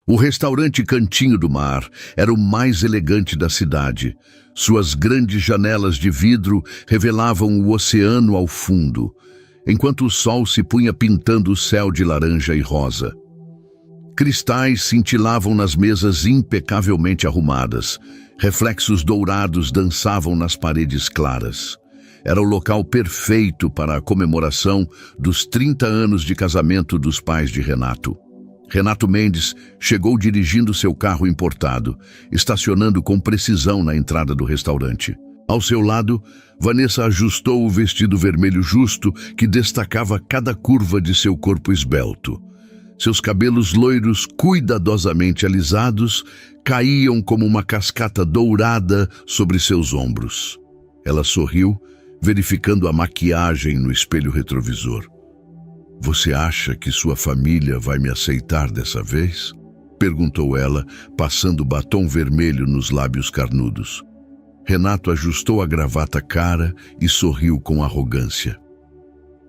O restaurante Cantinho do Mar era o mais elegante da cidade. Suas grandes janelas de vidro revelavam o oceano ao fundo, enquanto o sol se punha pintando o céu de laranja e rosa. Cristais cintilavam nas mesas impecavelmente arrumadas. Reflexos dourados dançavam nas paredes claras. Era o local perfeito para a comemoração dos 30 anos de casamento dos pais de Renato. Renato Mendes chegou dirigindo seu carro importado, estacionando com precisão na entrada do restaurante. Ao seu lado, Vanessa ajustou o vestido vermelho justo que destacava cada curva de seu corpo esbelto. Seus cabelos loiros, cuidadosamente alisados, caíam como uma cascata dourada sobre seus ombros. Ela sorriu, verificando a maquiagem no espelho retrovisor. "Você acha que sua família vai me aceitar dessa vez?" perguntou ela, passando batom vermelho nos lábios carnudos. Renato ajustou a gravata cara e sorriu com arrogância.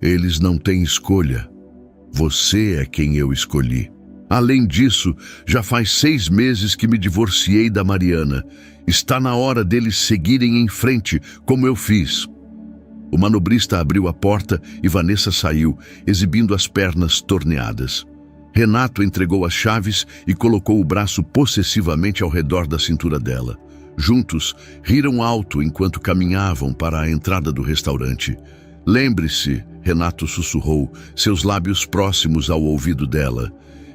"Eles não têm escolha. Você é quem eu escolhi. Além disso, já faz 6 meses que me divorciei da Mariana. Está na hora deles seguirem em frente, como eu fiz." O manobrista abriu a porta e Vanessa saiu, exibindo as pernas torneadas. Renato entregou as chaves e colocou o braço possessivamente ao redor da cintura dela. Juntos, riram alto enquanto caminhavam para a entrada do restaurante. "Lembre-se", Renato sussurrou, seus lábios próximos ao ouvido dela.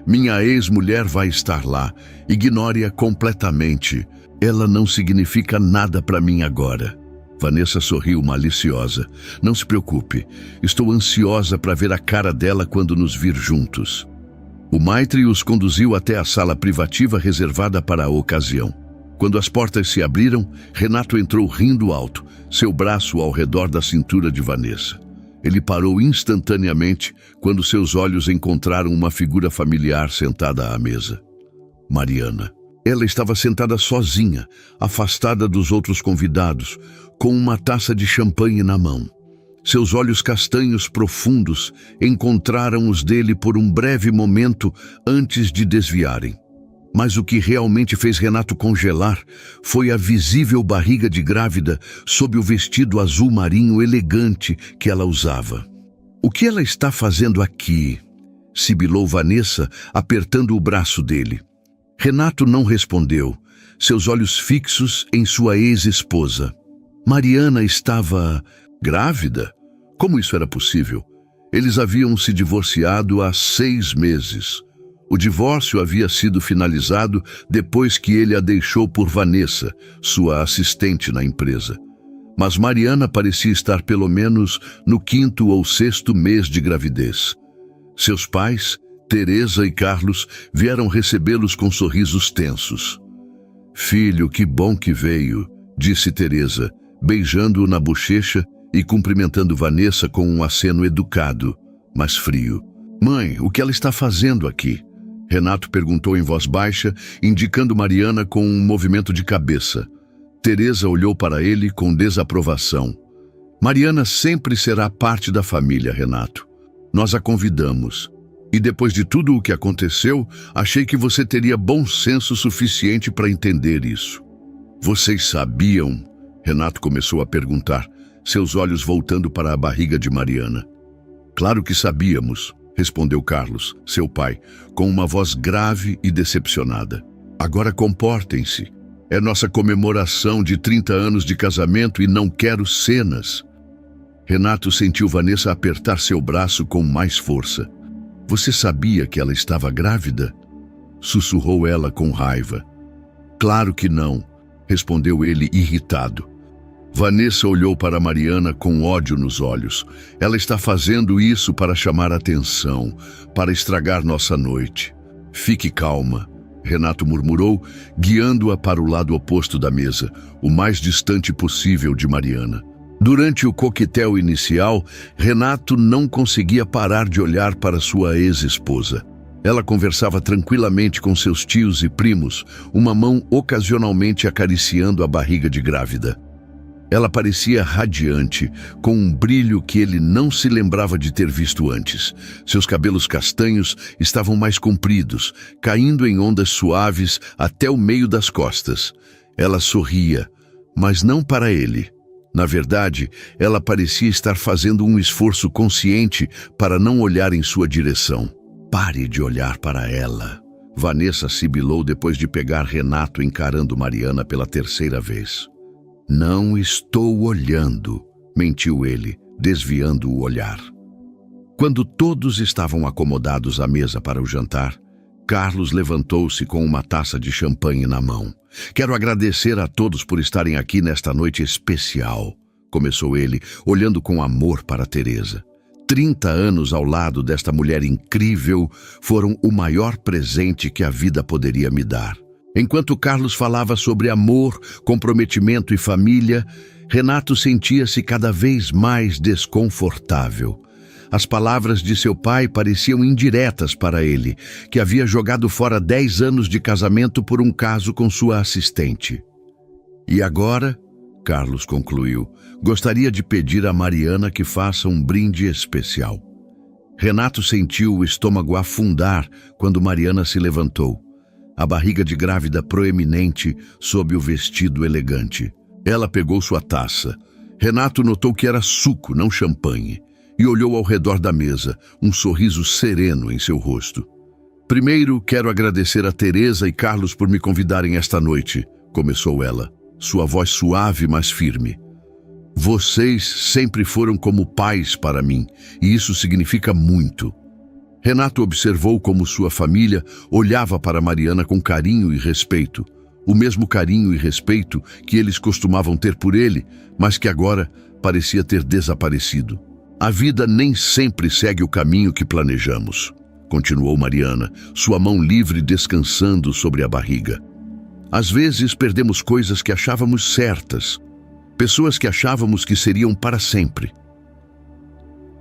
"Minha ex-mulher vai estar lá. Ignore-a completamente. Ela não significa nada para mim agora." Vanessa sorriu maliciosa. "Não se preocupe. Estou ansiosa para ver a cara dela quando nos vir juntos." O maitre os conduziu até a sala privativa reservada para a ocasião. Quando as portas se abriram, Renato entrou rindo alto, seu braço ao redor da cintura de Vanessa. Ele parou instantaneamente quando seus olhos encontraram uma figura familiar sentada à mesa. Mariana. Ela estava sentada sozinha, afastada dos outros convidados, com uma taça de champanhe na mão. Seus olhos castanhos profundos encontraram os dele por um breve momento antes de desviarem. Mas o que realmente fez Renato congelar foi a visível barriga de grávida sob o vestido azul marinho elegante que ela usava. "O que ela está fazendo aqui?" sibilou Vanessa, apertando o braço dele. Renato não respondeu, seus olhos fixos em sua ex-esposa. Mariana estava grávida? Como isso era possível? Eles haviam se divorciado há 6 meses. O divórcio havia sido finalizado depois que ele a deixou por Vanessa, sua assistente na empresa. Mas Mariana parecia estar pelo menos no 5º ou 6º mês de gravidez. Seus pais, Teresa e Carlos, vieram recebê-los com sorrisos tensos. "Filho, que bom que veio", disse Teresa, beijando-o na bochecha e cumprimentando Vanessa com um aceno educado, mas frio. "Mãe, o que ela está fazendo aqui?" Renato perguntou em voz baixa, indicando Mariana com um movimento de cabeça. Teresa olhou para ele com desaprovação. "Mariana sempre será parte da família, Renato. Nós a convidamos. E depois de tudo o que aconteceu, achei que você teria bom senso suficiente para entender isso." "Vocês sabiam?" Renato começou a perguntar, seus olhos voltando para a barriga de Mariana. "Claro que sabíamos", respondeu Carlos, seu pai, com uma voz grave e decepcionada. "Agora comportem-se. É nossa comemoração de 30 anos de casamento e não quero cenas." Renato sentiu Vanessa apertar seu braço com mais força. "Você sabia que ela estava grávida?" sussurrou ela com raiva. "Claro que não", respondeu ele irritado. Vanessa olhou para Mariana com ódio nos olhos. "Ela está fazendo isso para chamar atenção, para estragar nossa noite." "Fique calma", Renato murmurou, guiando-a para o lado oposto da mesa, o mais distante possível de Mariana. Durante o coquetel inicial, Renato não conseguia parar de olhar para sua ex-esposa. Ela conversava tranquilamente com seus tios e primos, uma mão ocasionalmente acariciando a barriga de grávida. Ela parecia radiante, com um brilho que ele não se lembrava de ter visto antes. Seus cabelos castanhos estavam mais compridos, caindo em ondas suaves até o meio das costas. Ela sorria, mas não para ele. Na verdade, ela parecia estar fazendo um esforço consciente para não olhar em sua direção. Pare de olhar para ela. Vanessa sibilou depois de pegar Renato encarando Mariana pela terceira vez. Não estou olhando, mentiu ele, desviando o olhar. Quando todos estavam acomodados à mesa para o jantar, Carlos levantou-se com uma taça de champanhe na mão. Quero agradecer a todos por estarem aqui nesta noite especial, começou ele, olhando com amor para Teresa. 30 anos ao lado desta mulher incrível foram o maior presente que a vida poderia me dar. Enquanto Carlos falava sobre amor, comprometimento e família, Renato sentia-se cada vez mais desconfortável. As palavras de seu pai pareciam indiretas para ele, que havia jogado fora 10 anos de casamento por um caso com sua assistente. E agora, Carlos concluiu, gostaria de pedir a Mariana que faça um brinde especial. Renato sentiu o estômago afundar quando Mariana se levantou, a barriga de grávida proeminente sob o vestido elegante. Ela pegou sua taça. Renato notou que era suco, não champanhe, e olhou ao redor da mesa, um sorriso sereno em seu rosto. Primeiro, quero agradecer a Teresa e Carlos por me convidarem esta noite, começou ela, sua voz suave, mas firme. Vocês sempre foram como pais para mim, e isso significa muito. Renato observou como sua família olhava para Mariana com carinho e respeito, o mesmo carinho e respeito que eles costumavam ter por ele, mas que agora parecia ter desaparecido. A vida nem sempre segue o caminho que planejamos, continuou Mariana, sua mão livre descansando sobre a barriga. Às vezes perdemos coisas que achávamos certas, pessoas que achávamos que seriam para sempre.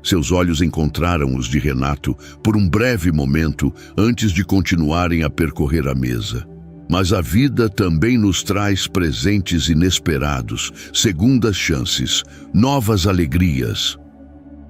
Seus olhos encontraram os de Renato por um breve momento antes de continuarem a percorrer a mesa. Mas a vida também nos traz presentes inesperados, segundas chances, novas alegrias.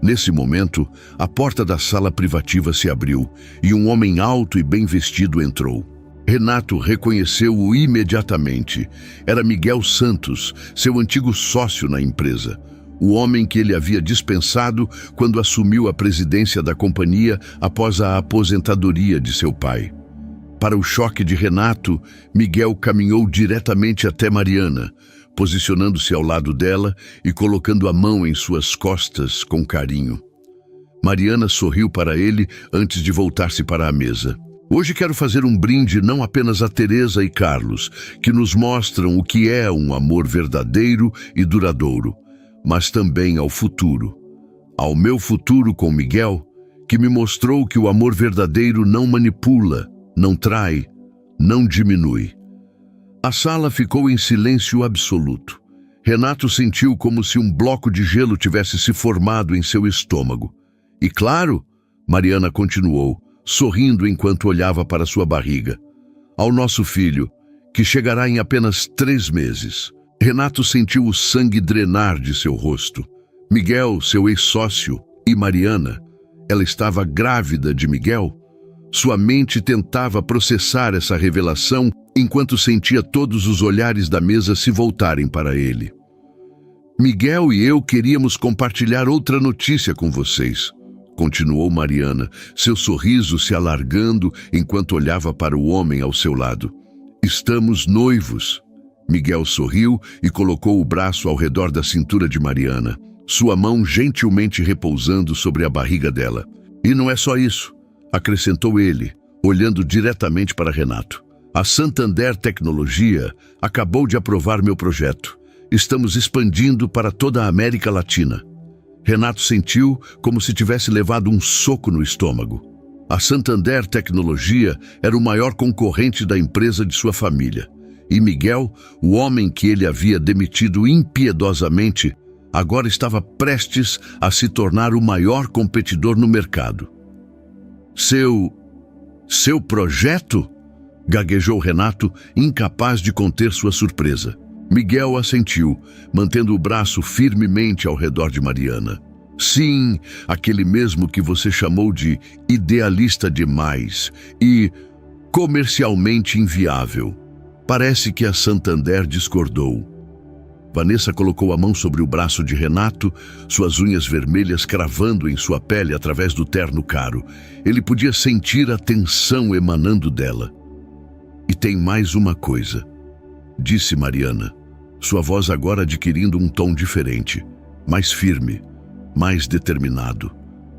Nesse momento, a porta da sala privativa se abriu e um homem alto e bem vestido entrou. Renato reconheceu-o imediatamente. Era Miguel Santos, seu antigo sócio na empresa. O homem que ele havia dispensado quando assumiu a presidência da companhia após a aposentadoria de seu pai. Para o choque de Renato, Miguel caminhou diretamente até Mariana, posicionando-se ao lado dela e colocando a mão em suas costas com carinho. Mariana sorriu para ele antes de voltar-se para a mesa. Hoje quero fazer um brinde não apenas a Teresa e Carlos, que nos mostram o que é um amor verdadeiro e duradouro, mas também ao futuro. Ao meu futuro com Miguel, que me mostrou que o amor verdadeiro não manipula, não trai, não diminui. A sala ficou em silêncio absoluto. Renato sentiu como se um bloco de gelo tivesse se formado em seu estômago. E claro, Mariana continuou, sorrindo enquanto olhava para sua barriga. Ao nosso filho, que chegará em apenas 3 meses. Renato sentiu o sangue drenar de seu rosto. Miguel, seu ex-sócio, e Mariana, ela estava grávida de Miguel? Sua mente tentava processar essa revelação enquanto sentia todos os olhares da mesa se voltarem para ele. Miguel e eu queríamos compartilhar outra notícia com vocês, continuou Mariana, seu sorriso se alargando enquanto olhava para o homem ao seu lado. Estamos noivos. Miguel sorriu e colocou o braço ao redor da cintura de Mariana, sua mão gentilmente repousando sobre a barriga dela. E não é só isso, acrescentou ele, olhando diretamente para Renato. A Santander Tecnologia acabou de aprovar meu projeto. Estamos expandindo para toda a América Latina. Renato sentiu como se tivesse levado um soco no estômago. A Santander Tecnologia era o maior concorrente da empresa de sua família. E Miguel, o homem que ele havia demitido impiedosamente, agora estava prestes a se tornar o maior competidor no mercado. Seu projeto? Gaguejou Renato, incapaz de conter sua surpresa. Miguel assentiu, mantendo o braço firmemente ao redor de Mariana. Sim, aquele mesmo que você chamou de idealista demais e comercialmente inviável. Parece que a Santander discordou. Vanessa colocou a mão sobre o braço de Renato, suas unhas vermelhas cravando em sua pele através do terno caro. Ele podia sentir a tensão emanando dela. E tem mais uma coisa, disse Mariana, sua voz agora adquirindo um tom diferente, mais firme, mais determinado.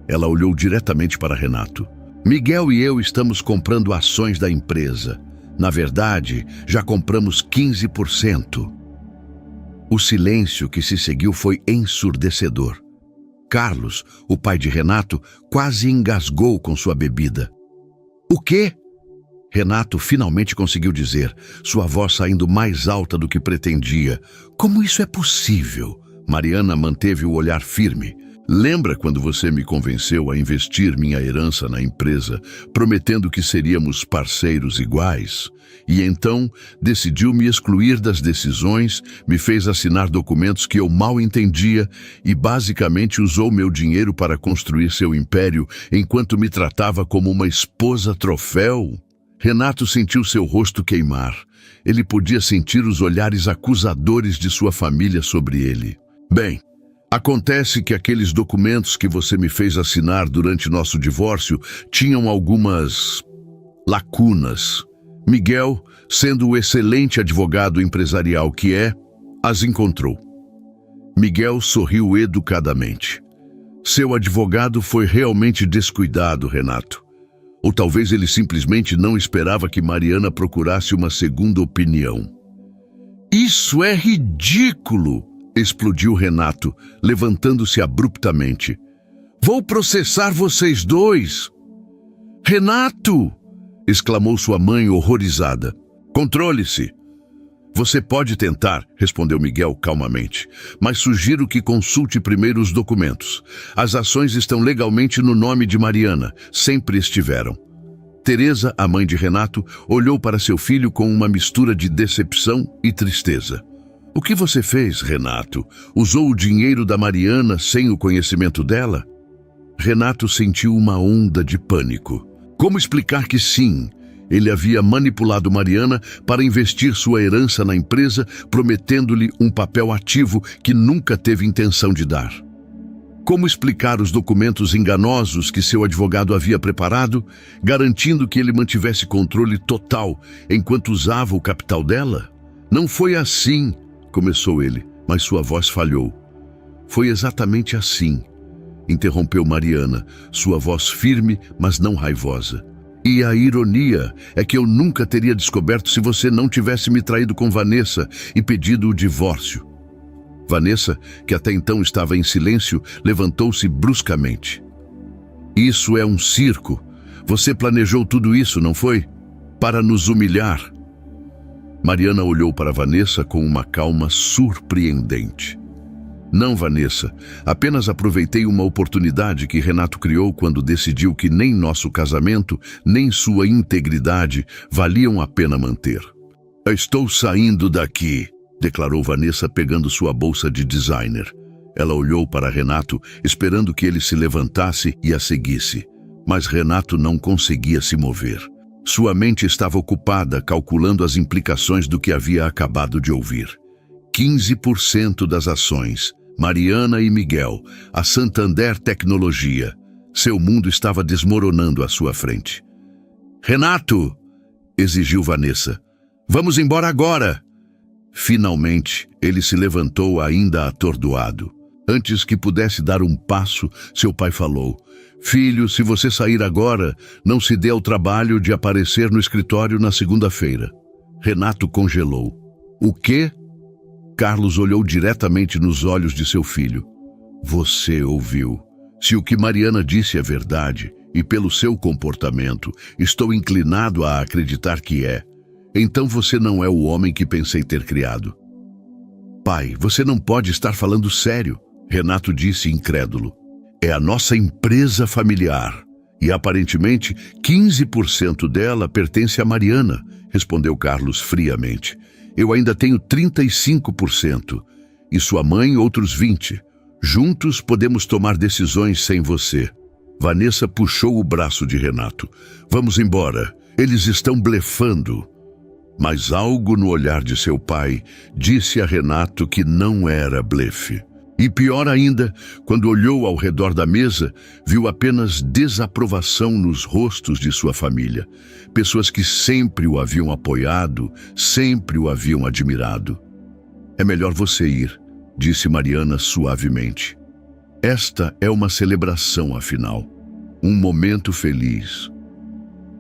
Ela olhou diretamente para Renato. Miguel e eu estamos comprando ações da empresa. Na verdade, já compramos 15%. O silêncio que se seguiu foi ensurdecedor. Carlos, o pai de Renato, quase engasgou com sua bebida. O quê? Renato finalmente conseguiu dizer, sua voz saindo mais alta do que pretendia. Como isso é possível? Mariana manteve o olhar firme. Lembra quando você me convenceu a investir minha herança na empresa, prometendo que seríamos parceiros iguais? E então decidiu me excluir das decisões, me fez assinar documentos que eu mal entendia e basicamente usou meu dinheiro para construir seu império enquanto me tratava como uma esposa troféu? Renato sentiu seu rosto queimar. Ele podia sentir os olhares acusadores de sua família sobre ele. Bem, acontece que aqueles documentos que você me fez assinar durante nosso divórcio tinham algumas lacunas. Miguel, sendo o excelente advogado empresarial que é, as encontrou. Miguel sorriu educadamente. Seu advogado foi realmente descuidado, Renato. Ou talvez ele simplesmente não esperava que Mariana procurasse uma segunda opinião. Isso é ridículo! Explodiu Renato, levantando-se abruptamente. Vou processar vocês dois! Renato! Exclamou sua mãe horrorizada. Controle-se! Você pode tentar, respondeu Miguel calmamente, mas sugiro que consulte primeiro os documentos. As ações estão legalmente no nome de Mariana, sempre estiveram. Teresa, a mãe de Renato, olhou para seu filho com uma mistura de decepção e tristeza. O que você fez, Renato? Usou o dinheiro da Mariana sem o conhecimento dela? Renato sentiu uma onda de pânico. Como explicar que sim, ele havia manipulado Mariana para investir sua herança na empresa, prometendo-lhe um papel ativo que nunca teve intenção de dar? Como explicar os documentos enganosos que seu advogado havia preparado, garantindo que ele mantivesse controle total enquanto usava o capital dela? Não foi assim, começou ele, mas sua voz falhou. Foi exatamente assim, interrompeu Mariana, sua voz firme, mas não raivosa. E a ironia é que eu nunca teria descoberto se você não tivesse me traído com Vanessa e pedido o divórcio. Vanessa, que até então estava em silêncio, levantou-se bruscamente. Isso é um circo. Você planejou tudo isso, não foi? Para nos humilhar. Mariana olhou para Vanessa com uma calma surpreendente. Não, Vanessa, apenas aproveitei uma oportunidade que Renato criou quando decidiu que nem nosso casamento, nem sua integridade valiam a pena manter. Estou saindo daqui, declarou Vanessa pegando sua bolsa de designer. Ela olhou para Renato, esperando que ele se levantasse e a seguisse. Mas Renato não conseguia se mover. Sua mente estava ocupada calculando as implicações do que havia acabado de ouvir. 15% das ações, Mariana e Miguel, a Santander Tecnologia. Seu mundo estava desmoronando à sua frente. Renato! Exigiu Vanessa. Vamos embora agora! Finalmente, ele se levantou ainda atordoado. Antes que pudesse dar um passo, seu pai falou: Filho, se você sair agora, não se dê ao trabalho de aparecer no escritório na segunda-feira. Renato congelou. O quê? Carlos olhou diretamente nos olhos de seu filho. Você ouviu. Se o que Mariana disse é verdade, e pelo seu comportamento, estou inclinado a acreditar que é, então você não é o homem que pensei ter criado. Pai, você não pode estar falando sério, Renato disse incrédulo. É a nossa empresa familiar, e aparentemente 15% dela pertence a Mariana, respondeu Carlos friamente. Eu ainda tenho 35% e sua mãe outros 20%. Juntos podemos tomar decisões sem você. Vanessa puxou o braço de Renato. Vamos embora. Eles estão blefando. Mas algo no olhar de seu pai disse a Renato que não era blefe. E pior ainda, quando olhou ao redor da mesa, viu apenas desaprovação nos rostos de sua família. Pessoas que sempre o haviam apoiado, sempre o haviam admirado. É melhor você ir, disse Mariana suavemente. Esta é uma celebração, afinal. Um momento feliz.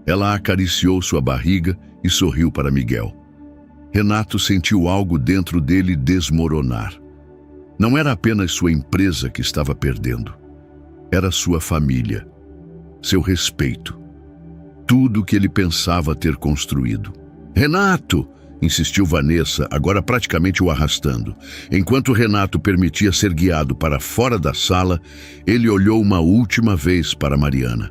Ela acariciou sua barriga e sorriu para Miguel. Renato sentiu algo dentro dele desmoronar. Não era apenas sua empresa que estava perdendo. Era sua família, seu respeito, tudo que ele pensava ter construído. Renato! Insistiu Vanessa, agora praticamente o arrastando. Enquanto Renato permitia ser guiado para fora da sala, ele olhou uma última vez para Mariana.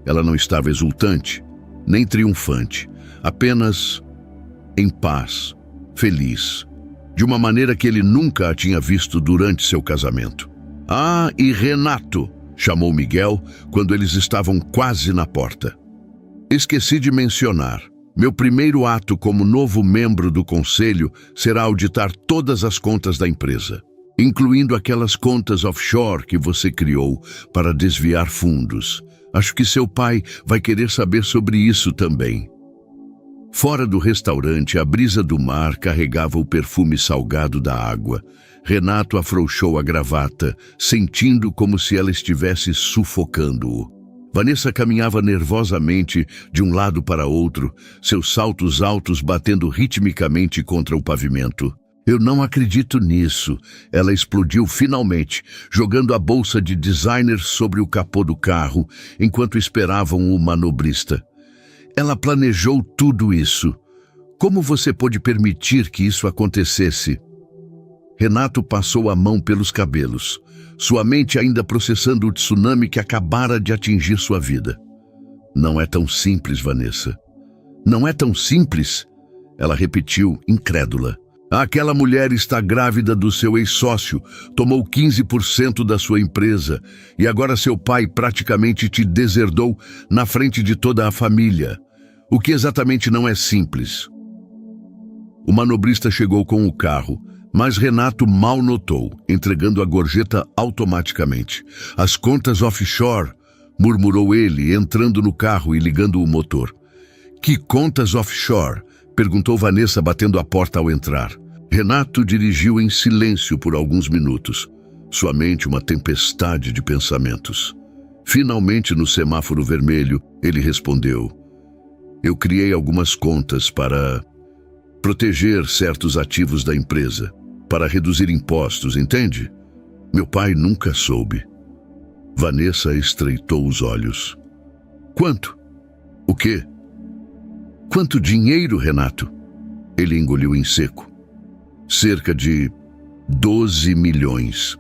Ela não estava exultante, nem triunfante, apenas em paz, feliz, de uma maneira que ele nunca a tinha visto durante seu casamento. Ah, e Renato, chamou Miguel quando eles estavam quase na porta. Esqueci de mencionar. Meu primeiro ato como novo membro do conselho será auditar todas as contas da empresa, incluindo aquelas contas offshore que você criou para desviar fundos. Acho que seu pai vai querer saber sobre isso também. Fora do restaurante, a brisa do mar carregava o perfume salgado da água. Renato afrouxou a gravata, sentindo como se ela estivesse sufocando-o. Vanessa caminhava nervosamente de um lado para outro, seus saltos altos batendo ritmicamente contra o pavimento. Eu não acredito nisso. Ela explodiu finalmente, jogando a bolsa de designer sobre o capô do carro, enquanto esperavam o manobrista. Ela planejou tudo isso. Como você pôde permitir que isso acontecesse? Renato passou a mão pelos cabelos, sua mente ainda processando o tsunami que acabara de atingir sua vida. Não é tão simples, Vanessa. Não é tão simples? Ela repetiu, incrédula. Aquela mulher está grávida do seu ex-sócio, tomou 15% da sua empresa e agora seu pai praticamente te deserdou na frente de toda a família. O que exatamente não é simples? O manobrista chegou com o carro, mas Renato mal notou, entregando a gorjeta automaticamente. As contas offshore, murmurou ele, entrando no carro e ligando o motor. Que contas offshore? Perguntou Vanessa, batendo a porta ao entrar. Renato dirigiu em silêncio por alguns minutos, sua mente uma tempestade de pensamentos. Finalmente, no semáforo vermelho, ele respondeu: eu criei algumas contas para proteger certos ativos da empresa, para reduzir impostos, entende? Meu pai nunca soube. Vanessa estreitou os olhos. Quanto? O quê? Quanto dinheiro, Renato? Ele engoliu em seco. Cerca de 12 milhões.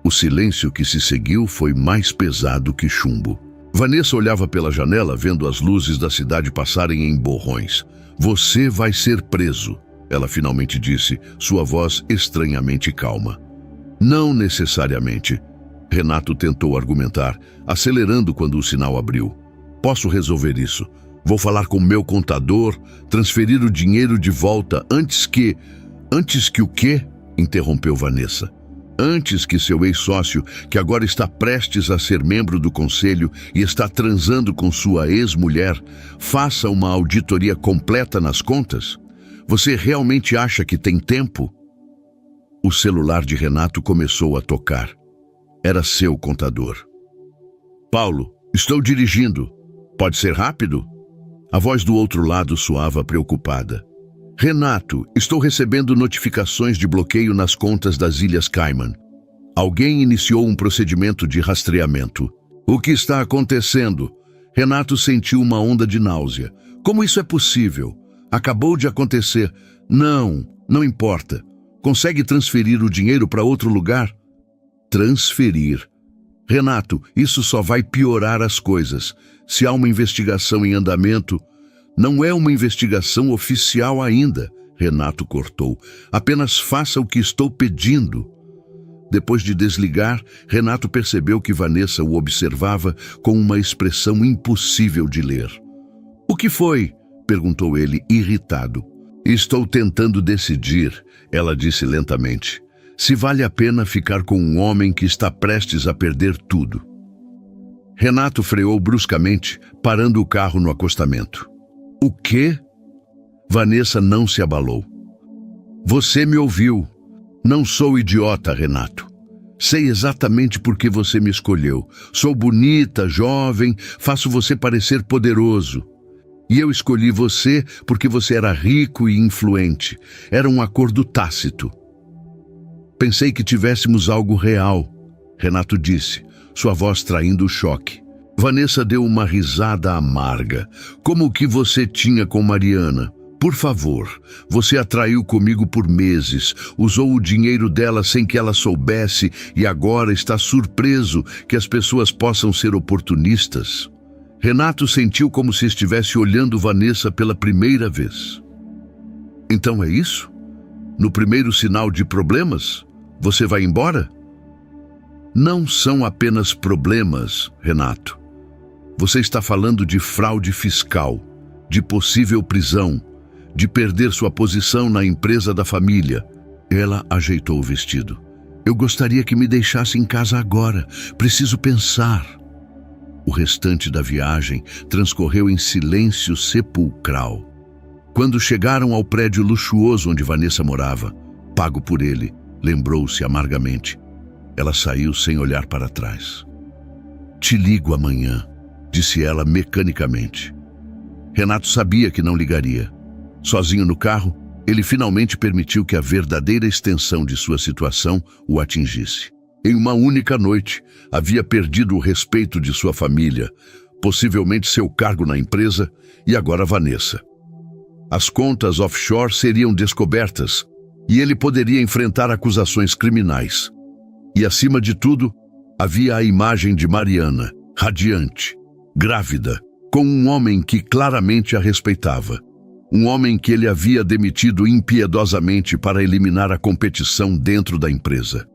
O silêncio que se seguiu foi mais pesado que chumbo. Vanessa olhava pela janela, vendo as luzes da cidade passarem em borrões. Você vai ser preso, ela finalmente disse, sua voz estranhamente calma. Não necessariamente. Renato tentou argumentar, acelerando quando o sinal abriu. Posso resolver isso. Vou falar com meu contador, transferir o dinheiro de volta antes que... Antes que o quê? Interrompeu Vanessa. Antes que seu ex-sócio, que agora está prestes a ser membro do conselho e está transando com sua ex-mulher, faça uma auditoria completa nas contas? Você realmente acha que tem tempo? O celular de Renato começou a tocar. Era seu contador. Paulo, estou dirigindo. Pode ser rápido? A voz do outro lado soava preocupada. Renato, estou recebendo notificações de bloqueio nas contas das Ilhas Cayman. Alguém iniciou um procedimento de rastreamento. O que está acontecendo? Renato sentiu uma onda de náusea. Como isso é possível? Acabou de acontecer. Não importa. Consegue transferir o dinheiro para outro lugar? Transferir. Renato, isso só vai piorar as coisas. Se há uma investigação em andamento... Não é uma investigação oficial ainda. Renato cortou. Apenas faça o que estou pedindo. Depois de desligar, Renato percebeu que Vanessa o observava com uma expressão impossível de ler. O que foi? Perguntou ele, irritado. Estou tentando decidir, ela disse lentamente, se vale a pena ficar com um homem que está prestes a perder tudo. Renato freou bruscamente, parando o carro no acostamento. O quê? Vanessa não se abalou. Você me ouviu. Não sou idiota, Renato. Sei exatamente por que você me escolheu. Sou bonita, jovem, faço você parecer poderoso. E eu escolhi você porque você era rico e influente. Era um acordo tácito. Pensei que tivéssemos algo real, Renato disse, sua voz traindo o choque. Vanessa deu uma risada amarga. Como o que você tinha com Mariana? Por favor, você a traiu comigo por meses, usou o dinheiro dela sem que ela soubesse e agora está surpreso que as pessoas possam ser oportunistas. Renato sentiu como se estivesse olhando Vanessa pela primeira vez. Então é isso? No primeiro sinal de problemas, você vai embora? Não são apenas problemas, Renato. Você está falando de fraude fiscal, de possível prisão, de perder sua posição na empresa da família. Ela ajeitou o vestido. Eu gostaria que me deixasse em casa agora. Preciso pensar. O restante da viagem transcorreu em silêncio sepulcral. Quando chegaram ao prédio luxuoso onde Vanessa morava, pago por ele, lembrou-se amargamente. Ela saiu sem olhar para trás. Te ligo amanhã, disse ela mecanicamente. Renato sabia que não ligaria. Sozinho no carro, ele finalmente permitiu que a verdadeira extensão de sua situação o atingisse. Em uma única noite, havia perdido o respeito de sua família, possivelmente seu cargo na empresa e agora Vanessa. As contas offshore seriam descobertas e ele poderia enfrentar acusações criminais. E, acima de tudo, havia a imagem de Mariana, radiante, grávida, com um homem que claramente a respeitava. Um homem que ele havia demitido impiedosamente para eliminar a competição dentro da empresa.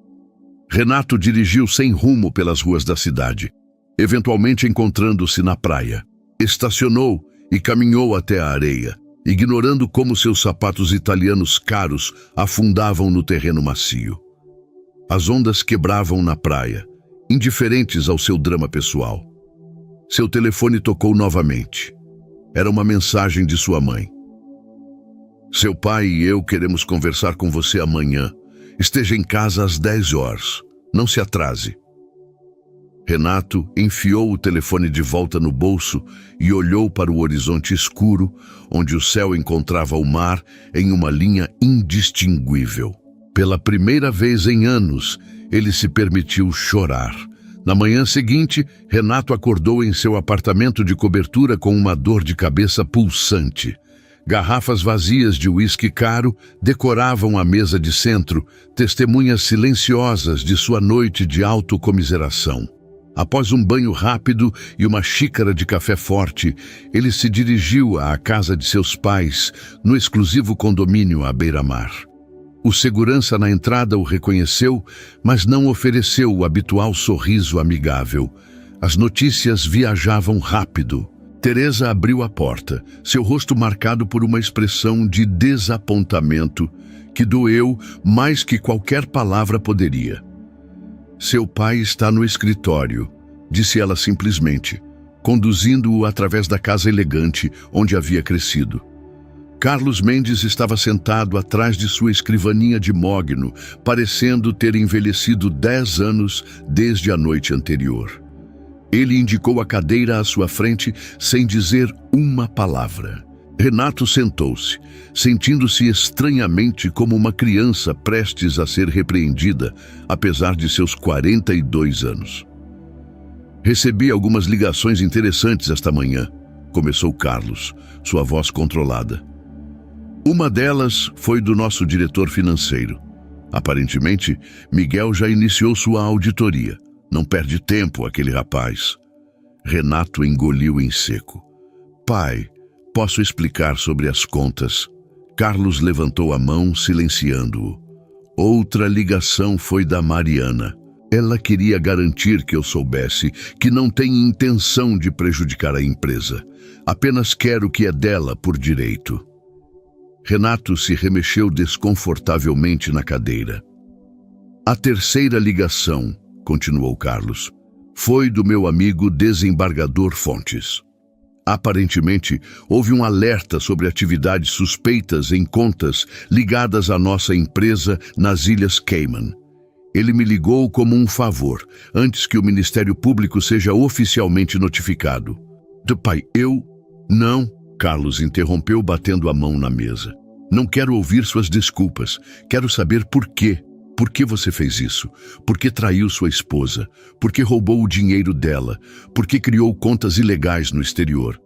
Renato dirigiu sem rumo pelas ruas da cidade, eventualmente encontrando-se na praia. Estacionou e caminhou até a areia, ignorando como seus sapatos italianos caros afundavam no terreno macio. As ondas quebravam na praia, indiferentes ao seu drama pessoal. Seu telefone tocou novamente. Era uma mensagem de sua mãe. Seu pai e eu queremos conversar com você amanhã. Esteja em casa às 10 horas. Não se atrase. Renato enfiou o telefone de volta no bolso e olhou para o horizonte escuro, onde o céu encontrava o mar em uma linha indistinguível. Pela primeira vez em anos, ele se permitiu chorar. Na manhã seguinte, Renato acordou em seu apartamento de cobertura com uma dor de cabeça pulsante. Garrafas vazias de uísque caro decoravam a mesa de centro, testemunhas silenciosas de sua noite de autocomiseração. Após um banho rápido e uma xícara de café forte, ele se dirigiu à casa de seus pais, no exclusivo condomínio à beira-mar. O segurança na entrada o reconheceu, mas não ofereceu o habitual sorriso amigável. As notícias viajavam rápido. Teresa abriu a porta, seu rosto marcado por uma expressão de desapontamento que doeu mais que qualquer palavra poderia. Seu pai está no escritório, disse ela simplesmente, conduzindo-o através da casa elegante onde havia crescido. Carlos Mendes estava sentado atrás de sua escrivaninha de mogno, parecendo ter envelhecido 10 anos desde a noite anterior. Ele indicou a cadeira à sua frente sem dizer uma palavra. Renato sentou-se, sentindo-se estranhamente como uma criança prestes a ser repreendida, apesar de seus 42 anos. Recebi algumas ligações interessantes esta manhã, começou Carlos, sua voz controlada. Uma delas foi do nosso diretor financeiro. Aparentemente, Miguel já iniciou sua auditoria. Não perde tempo, aquele rapaz. Renato engoliu em seco. Pai, posso explicar sobre as contas? Carlos levantou a mão, silenciando-o. Outra ligação foi da Mariana. Ela queria garantir que eu soubesse que não tem intenção de prejudicar a empresa. Apenas quer o que é dela por direito. Renato se remexeu desconfortavelmente na cadeira. A terceira ligação, continuou Carlos, foi do meu amigo desembargador Fontes. Aparentemente, houve um alerta sobre atividades suspeitas em contas ligadas à nossa empresa nas Ilhas Cayman. Ele me ligou como um favor, antes que o Ministério Público seja oficialmente notificado. Pai, eu... Não, Carlos interrompeu batendo a mão na mesa. Não quero ouvir suas desculpas. Quero saber por quê. Por que você fez isso? Por que traiu sua esposa? Por que roubou o dinheiro dela? Por que criou contas ilegais no exterior?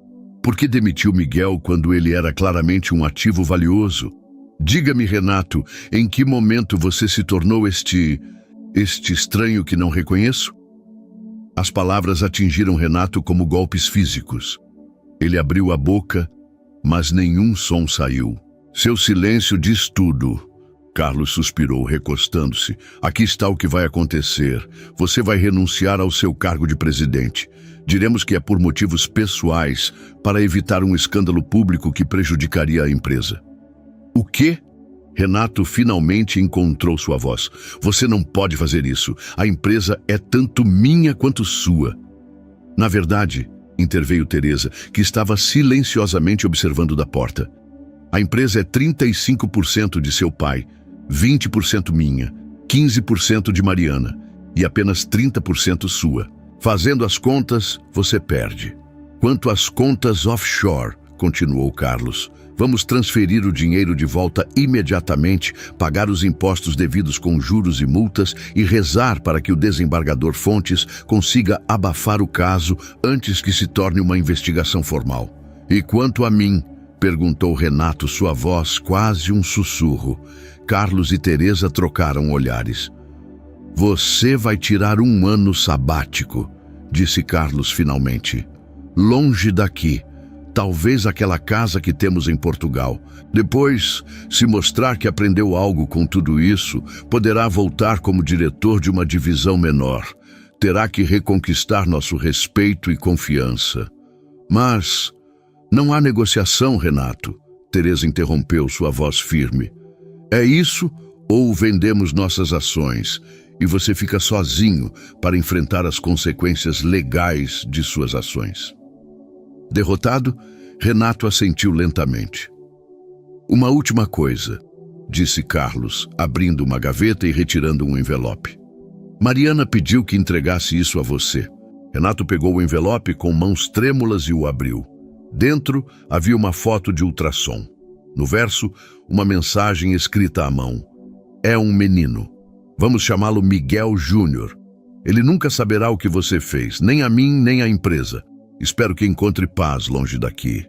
Por que demitiu Miguel quando ele era claramente um ativo valioso? Diga-me, Renato, em que momento você se tornou este estranho que não reconheço? As palavras atingiram Renato como golpes físicos. Ele abriu a boca, mas nenhum som saiu. Seu silêncio diz tudo. Carlos suspirou, recostando-se. Aqui está o que vai acontecer. Você vai renunciar ao seu cargo de presidente. Diremos que é por motivos pessoais, para evitar um escândalo público que prejudicaria a empresa. O quê? Renato finalmente encontrou sua voz. Você não pode fazer isso. A empresa é tanto minha quanto sua. Na verdade, interveio Teresa, que estava silenciosamente observando da porta. A empresa é 35% de seu pai, 20% minha, 15% de Mariana e apenas 30% sua. Fazendo as contas, você perde. Quanto às contas offshore, continuou Carlos, vamos transferir o dinheiro de volta imediatamente, pagar os impostos devidos com juros e multas e rezar para que o desembargador Fontes consiga abafar o caso antes que se torne uma investigação formal. E quanto a mim, perguntou Renato, sua voz quase um sussurro. Carlos e Teresa trocaram olhares. Você vai tirar um ano sabático, disse Carlos finalmente. Longe daqui. Talvez aquela casa que temos em Portugal. Depois, se mostrar que aprendeu algo com tudo isso, poderá voltar como diretor de uma divisão menor. Terá que reconquistar nosso respeito e confiança. Mas não há negociação, Renato. Teresa interrompeu, sua voz firme. É isso ou vendemos nossas ações e você fica sozinho para enfrentar as consequências legais de suas ações? Derrotado, Renato assentiu lentamente. Uma última coisa, disse Carlos, abrindo uma gaveta e retirando um envelope. Mariana pediu que entregasse isso a você. Renato pegou o envelope com mãos trêmulas e o abriu. Dentro havia uma foto de ultrassom. No verso, uma mensagem escrita à mão. É um menino. Vamos chamá-lo Miguel Júnior. Ele nunca saberá o que você fez, nem a mim, nem a empresa. Espero que encontre paz longe daqui.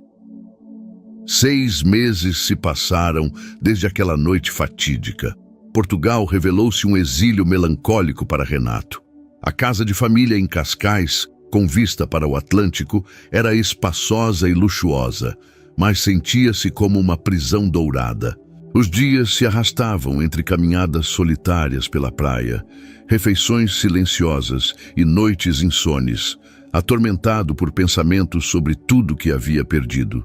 6 meses se passaram desde aquela noite fatídica. Portugal revelou-se um exílio melancólico para Renato. A casa de família em Cascais, com vista para o Atlântico, era espaçosa e luxuosa, mas sentia-se como uma prisão dourada. Os dias se arrastavam entre caminhadas solitárias pela praia, refeições silenciosas e noites insones, atormentado por pensamentos sobre tudo que havia perdido.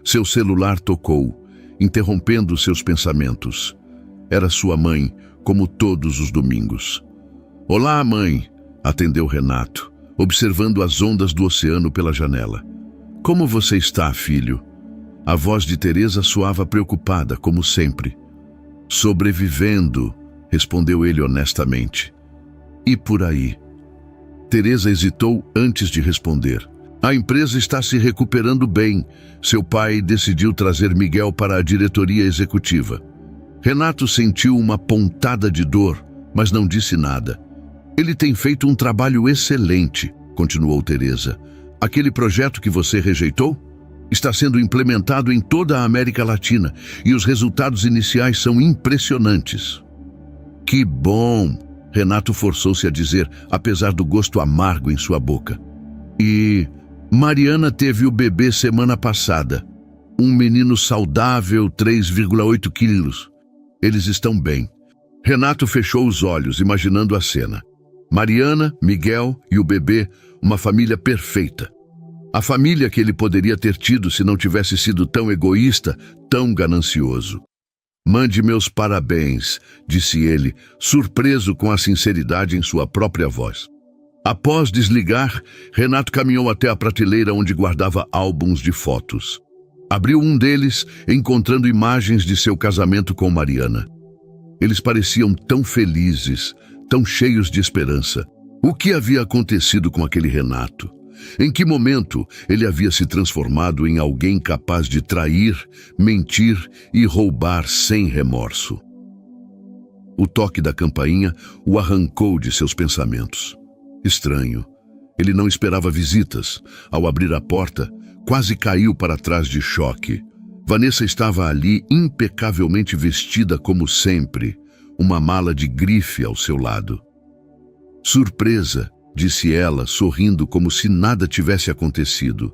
Seu celular tocou, interrompendo seus pensamentos. Era sua mãe, como todos os domingos. Olá, mãe, atendeu Renato, observando as ondas do oceano pela janela. Como você está, filho? A voz de Teresa soava preocupada, como sempre. Sobrevivendo, respondeu ele honestamente. E por aí? Teresa hesitou antes de responder. A empresa está se recuperando bem. Seu pai decidiu trazer Miguel para a diretoria executiva. Renato sentiu uma pontada de dor, mas não disse nada. Ele tem feito um trabalho excelente, continuou Teresa. Aquele projeto que você rejeitou está sendo implementado em toda a América Latina e os resultados iniciais são impressionantes. Que bom! Renato forçou-se a dizer, apesar do gosto amargo em sua boca. E Mariana teve o bebê semana passada. Um menino saudável, 3,8 quilos. Eles estão bem. Renato fechou os olhos, imaginando a cena. Mariana, Miguel e o bebê, uma família perfeita. A família que ele poderia ter tido se não tivesse sido tão egoísta, tão ganancioso. Mande meus parabéns, disse ele, surpreso com a sinceridade em sua própria voz. Após desligar, Renato caminhou até a prateleira onde guardava álbuns de fotos. Abriu um deles, encontrando imagens de seu casamento com Mariana. Eles pareciam tão felizes, tão cheios de esperança. O que havia acontecido com aquele Renato? Em que momento ele havia se transformado em alguém capaz de trair, mentir e roubar sem remorso? O toque da campainha o arrancou de seus pensamentos. Estranho. Ele não esperava visitas. Ao abrir a porta, quase caiu para trás de choque. Vanessa estava ali impecavelmente vestida como sempre, uma mala de grife ao seu lado. Surpresa, disse ela, sorrindo como se nada tivesse acontecido.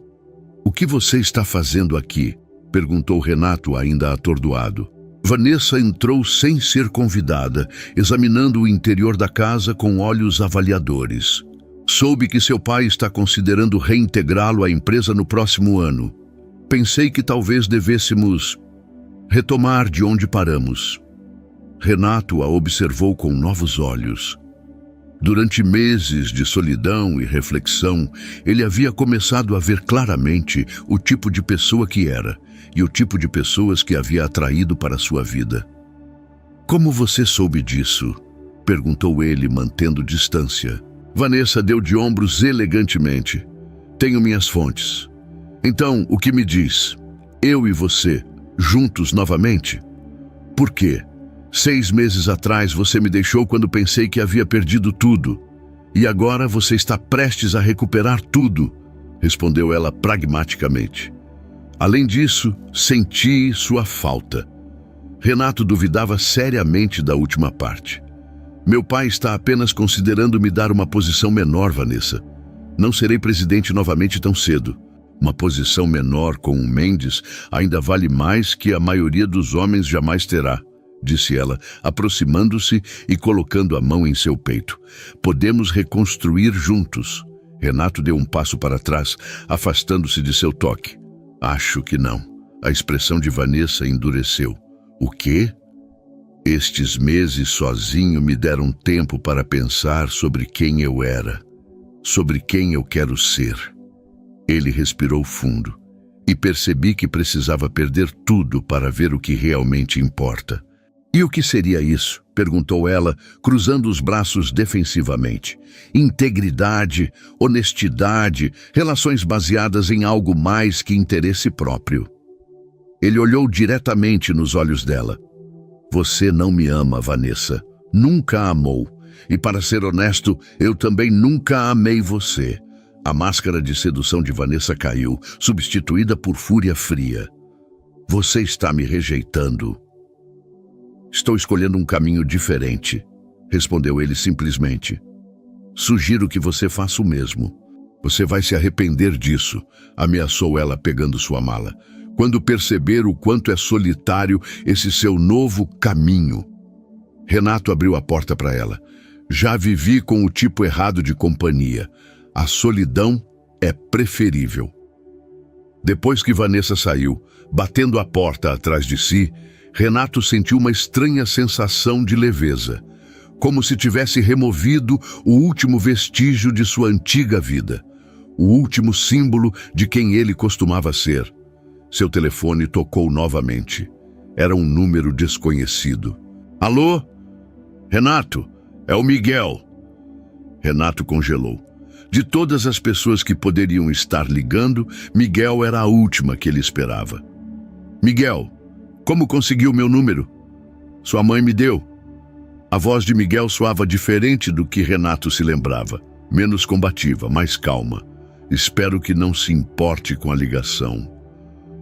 O que você está fazendo aqui? Perguntou Renato, ainda atordoado. Vanessa entrou sem ser convidada, examinando o interior da casa com olhos avaliadores. Soube que seu pai está considerando reintegrá-lo à empresa no próximo ano. Pensei que talvez devêssemos retomar de onde paramos. Renato a observou com novos olhos. Durante meses de solidão e reflexão, ele havia começado a ver claramente o tipo de pessoa que era e o tipo de pessoas que havia atraído para sua vida. Como você soube disso? Perguntou ele, mantendo distância. Vanessa deu de ombros elegantemente. Tenho minhas fontes. Então, o que me diz? Eu e você, juntos novamente? Por quê? 6 meses atrás você me deixou quando pensei que havia perdido tudo. E agora você está prestes a recuperar tudo, respondeu ela pragmaticamente. Além disso, senti sua falta. Renato duvidava seriamente da última parte. Meu pai está apenas considerando me dar uma posição menor, Vanessa. Não serei presidente novamente tão cedo. Uma posição menor com o Mendes ainda vale mais que a maioria dos homens jamais terá, disse ela, aproximando-se e colocando a mão em seu peito. Podemos reconstruir juntos. Renato deu um passo para trás, afastando-se de seu toque. Acho que não. A expressão de Vanessa endureceu. O quê? Estes meses sozinho me deram tempo para pensar sobre quem eu era, sobre quem eu quero ser. Ele respirou fundo e percebi que precisava perder tudo para ver o que realmente importa. E o que seria isso? Perguntou ela, cruzando os braços defensivamente. Integridade, honestidade, relações baseadas em algo mais que interesse próprio. Ele olhou diretamente nos olhos dela. Você não me ama, Vanessa. Nunca a amou. E para ser honesto, eu também nunca amei você. A máscara de sedução de Vanessa caiu, substituída por fúria fria. Você está me rejeitando. Estou escolhendo um caminho diferente, respondeu ele simplesmente. Sugiro que você faça o mesmo. Você vai se arrepender disso, ameaçou ela pegando sua mala. Quando perceber o quanto é solitário esse seu novo caminho. Renato abriu a porta para ela. Já vivi com o tipo errado de companhia. A solidão é preferível. Depois que Vanessa saiu, batendo a porta atrás de si, Renato sentiu uma estranha sensação de leveza, como se tivesse removido o último vestígio de sua antiga vida, o último símbolo de quem ele costumava ser. Seu telefone tocou novamente. Era um número desconhecido. Alô? Renato, é o Miguel. Renato congelou. De todas as pessoas que poderiam estar ligando, Miguel era a última que ele esperava. Miguel, como conseguiu meu número? Sua mãe me deu. A voz de Miguel soava diferente do que Renato se lembrava. Menos combativa, mais calma. Espero que não se importe com a ligação.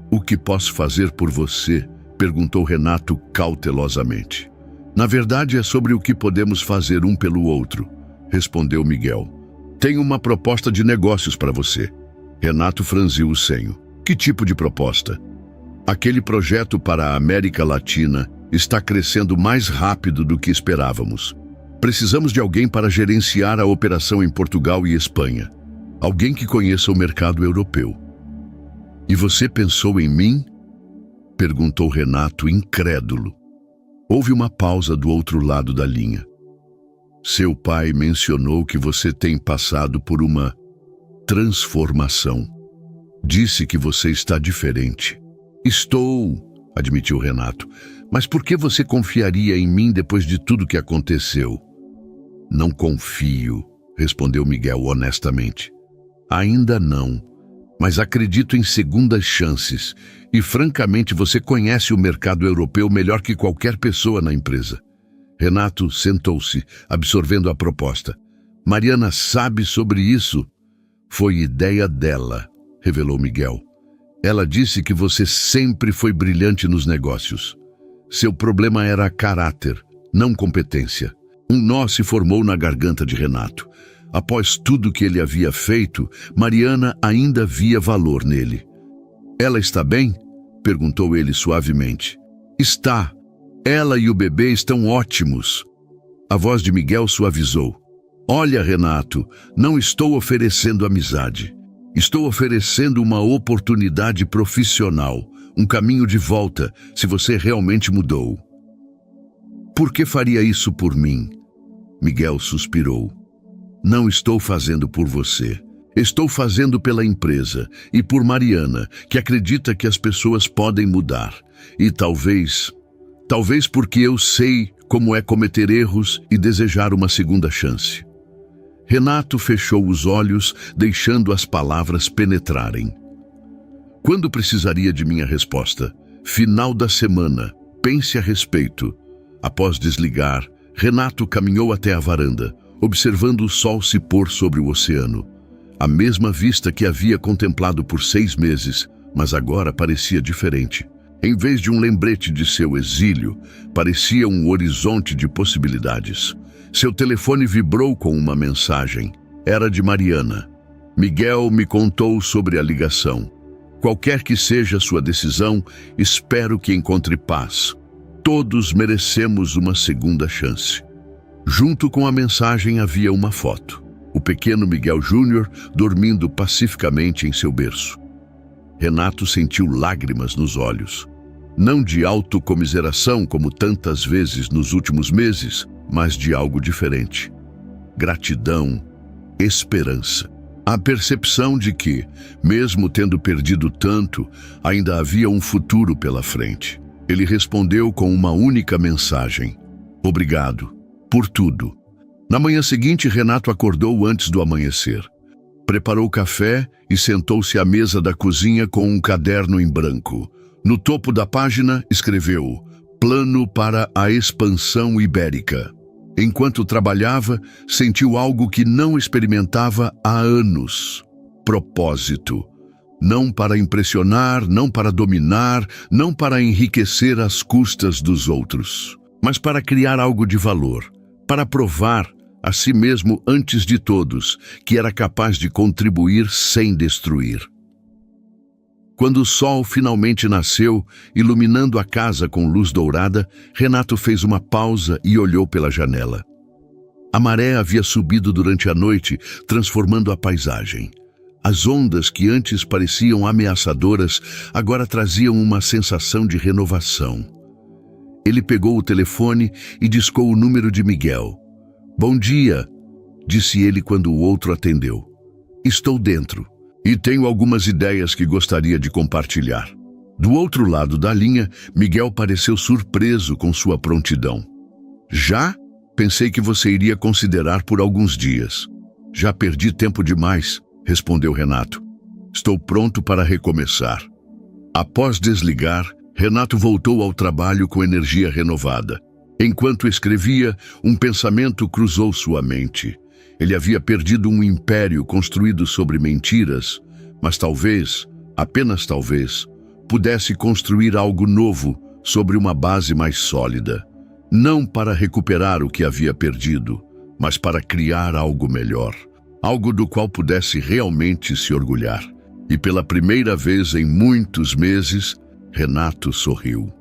O que posso fazer por você? Perguntou Renato cautelosamente. Na verdade, é sobre o que podemos fazer um pelo outro, respondeu Miguel. Tenho uma proposta de negócios para você. Renato franziu o senho. Que tipo de proposta? Aquele projeto para a América Latina está crescendo mais rápido do que esperávamos. Precisamos de alguém para gerenciar a operação em Portugal e Espanha. Alguém que conheça o mercado europeu. E você pensou em mim? Perguntou Renato, incrédulo. Houve uma pausa do outro lado da linha. Seu pai mencionou que você tem passado por uma transformação. Disse que você está diferente. Estou, admitiu Renato. Mas por que você confiaria em mim depois de tudo que aconteceu? Não confio, respondeu Miguel honestamente. Ainda não, mas acredito em segundas chances. E francamente você conhece o mercado europeu melhor que qualquer pessoa na empresa. Renato sentou-se, absorvendo a proposta. Mariana sabe sobre isso? Foi ideia dela, revelou Miguel. Ela disse que você sempre foi brilhante nos negócios. Seu problema era caráter, não competência. Um nó se formou na garganta de Renato. Após tudo que ele havia feito, Mariana ainda via valor nele. Ela está bem? Perguntou ele suavemente. Está. Ela e o bebê estão ótimos. A voz de Miguel suavizou. Olha, Renato, não estou oferecendo amizade. Estou oferecendo uma oportunidade profissional, um caminho de volta, se você realmente mudou. Por que faria isso por mim? Miguel suspirou. Não estou fazendo por você. Estou fazendo pela empresa e por Mariana, que acredita que as pessoas podem mudar. E talvez porque eu sei como é cometer erros e desejar uma segunda chance. Renato fechou os olhos, deixando as palavras penetrarem. Quando precisaria de minha resposta? Final da semana. Pense a respeito. Após desligar, Renato caminhou até a varanda, observando o sol se pôr sobre o oceano. A mesma vista que havia contemplado por 6 meses, mas agora parecia diferente. Em vez de um lembrete de seu exílio, parecia um horizonte de possibilidades. Seu telefone vibrou com uma mensagem. Era de Mariana. Miguel me contou sobre a ligação. Qualquer que seja sua decisão, espero que encontre paz. Todos merecemos uma segunda chance. Junto com a mensagem havia uma foto. O pequeno Miguel Júnior dormindo pacificamente em seu berço. Renato sentiu lágrimas nos olhos. Não de autocomiseração como tantas vezes nos últimos meses, mas de algo diferente. Gratidão, esperança. A percepção de que, mesmo tendo perdido tanto, ainda havia um futuro pela frente. Ele respondeu com uma única mensagem. Obrigado, por tudo. Na manhã seguinte, Renato acordou antes do amanhecer. Preparou café e sentou-se à mesa da cozinha com um caderno em branco. No topo da página, escreveu Plano para a expansão ibérica. Enquanto trabalhava, sentiu algo que não experimentava há anos. Propósito. Não para impressionar, não para dominar, não para enriquecer às custas dos outros, mas para criar algo de valor, para provar a si mesmo antes de todos que era capaz de contribuir sem destruir. Quando o sol finalmente nasceu, iluminando a casa com luz dourada, Renato fez uma pausa e olhou pela janela. A maré havia subido durante a noite, transformando a paisagem. As ondas que antes pareciam ameaçadoras, agora traziam uma sensação de renovação. Ele pegou o telefone e discou o número de Miguel. Bom dia, disse ele quando o outro atendeu. Estou dentro. E tenho algumas ideias que gostaria de compartilhar. Do outro lado da linha, Miguel pareceu surpreso com sua prontidão. Já? Pensei que você iria considerar por alguns dias. Já perdi tempo demais, respondeu Renato. Estou pronto para recomeçar. Após desligar, Renato voltou ao trabalho com energia renovada. Enquanto escrevia, um pensamento cruzou sua mente. Ele havia perdido um império construído sobre mentiras, mas talvez, apenas talvez, pudesse construir algo novo sobre uma base mais sólida. Não para recuperar o que havia perdido, mas para criar algo melhor. Algo do qual pudesse realmente se orgulhar. E pela primeira vez em muitos meses, Renato sorriu.